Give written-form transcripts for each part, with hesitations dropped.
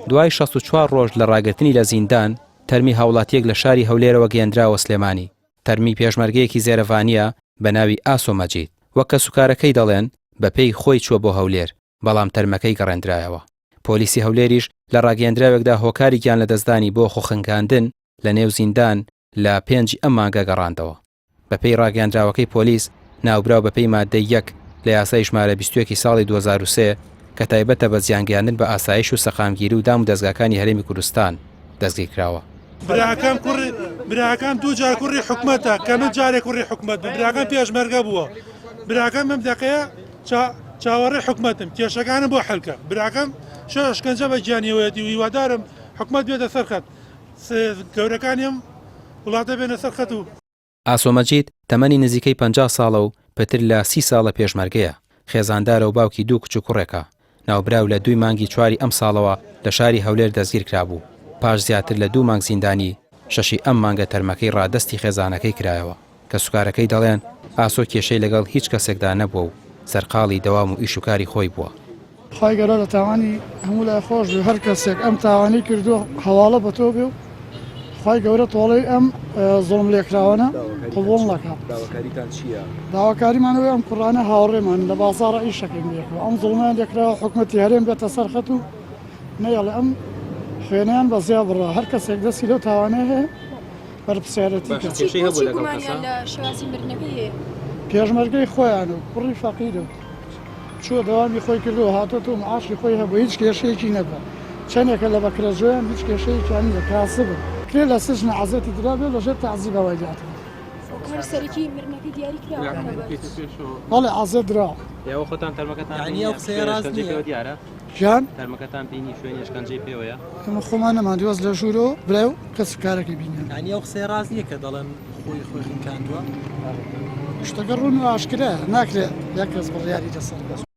دوای 64 ڕۆژ لە ڕاگررتنی لە زیندان تەرمی هاوڵاتیەک لە شاری هەولێرەوە گەیەندراوە سلێمانی. تەرمی پێشمەرگەیەکی زێرەڤانیە بە ناوی ئاسۆ مەجید. وەک کە سوکارەکەی دەڵێن بەپێی خۆی چووە بۆ هەولێر، بەڵام تەرمەکەی گەڕێنرایەوە. پۆلیسی هەولێریش لە ڕاگەیەندراوێکدا هۆکاری گیان لە دەستدانی بۆ خۆخنکاندن لە نێو زیندان لە 5 ئەم مانگە گەڕاندەوە. بەپێی ڕاگەیاندراوەکەی پۆلیس ناوبراو بەپێی مادەی 1 لە یاسای ژمارە 21 ساڵی 2023 کە تایبەتە بە زیانگەیاندن بە ئاسایش و سەقامگیری و دام و دەستگاکانی هەرێمی کوردستان دەستگیر کراوە. براکان دوو جار کوڕی حکومەتە کە من جارێک کوڕی حکومەت بوو، براکان پێشمەرگە بووە. براکان مەم دەقەیە چاوەڕێی حکومەتم کێشەکانم بۆ حەلکە. براکەم شەشکەنجە بە گیانیەوەیەتی و هیوادارم حکومەت بێتە سەرخەت، گەورەکانیم وڵاتە بێنە سەرخەت. و ئاسۆ مەجید تەمەنی نزیکەی 50 ساڵە و پێتر لە 30 ساڵە پێشمەرگەیە. خێزاندارە و باوکی دوو کچ و کوڕێکە. ناوبراو لە 2 مانگی 4 ئەم ساڵەوە لە شاری هەولێر دەستگیر کرابوو. پاش زیاتر لە 2 مانگ زیندانی 6 ئەم مانگە تەرمەکەی ڕادستی خێزانەکەی کرایەوە کە سوکارەکەی دەڵێن ئاسۆ کێشەی لەگەڵ هیچ کەسێکدا نەبووە و سەرقاڵی دەوام و ئیشوکاری خۆی بووە. خی گەورە لە تاوانی هەموو لای خۆش بێ، هەر کەسێک ئەم تاوانی کردو هەواڵە بە تۆ بێ و خی گەورە تۆڵی ئەم زۆڵم لێکراوەنە قوڵ نەکات. داواکاریمانەوەی ئەم کوڕانە هاوڕێمان لە بازاڕە ئیشەکەین بێکەوە. ئەم زڵمیان لێکراوە حکومەتی هەرێم بێتە سەرخەت و نەیەڵێ ئەم خوێنیان بەزیا بڕە. هەر کەسێک دەستی لەو تاوانەیە هەیە بەرپسیارەتی پێشمەرگەی خۆیان و کوڕی فەقیرە چووە دەوامی خۆی کردو هاتۆ و معاشی خۆی هەبوو، هیچ کێشەیەکی نەبە. چەندێکە لە بەکرەجۆیان هیچ کێشەیەکیان نە، کاسە بن. کرێ لە سژنە عەزەتی درابێ لەژێر تەعزیبەوەی داتن. بەڵێ عەزە درا. خۆتان تەرمەکەتان دیارە؟ ژیان تەرمەکەتان بینی شوێنی شکنجەی پێوەیە؟ ئەمە خۆمان نەمادوەست لە ژوورەوە برای و کەس کارەکەی بینیان. یعنی ئەو قسەی ڕاست نییە کە دەڵێن خۆی خنکاندووە؟ شتەکە ڕوون و ئاشکرایە، ناکرێت یەک کەس بڕیاری لەسەر بێت.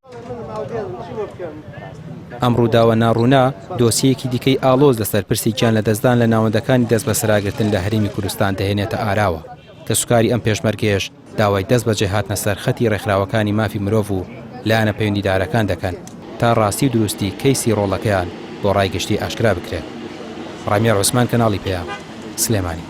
ئەم ڕووداوە ناڕوونا دۆسیەکی دیکەی ئالۆز لەسەر پرسی گیان لە دەستدان لە ناوەندەکانی دەست بە سەراگرتن لە هەرێمی کوردستان دەهێنێتە ئاراوە کە سوکاری ئەم پێشمەرگەیەش داوای دەست بەجێ هاتنە سەرخەتی ڕێکخراوەکانی مافی مرۆڤ و لایەنە پەیوەندیدارەکان دەکەن تا ڕاستی و دروستی کەیسی ڕۆڵەکەیان بۆ ڕایگەشتی ئاشکرا بکرێت. ڕامێر عوسمان کەناڵی پێیان سلێمانی.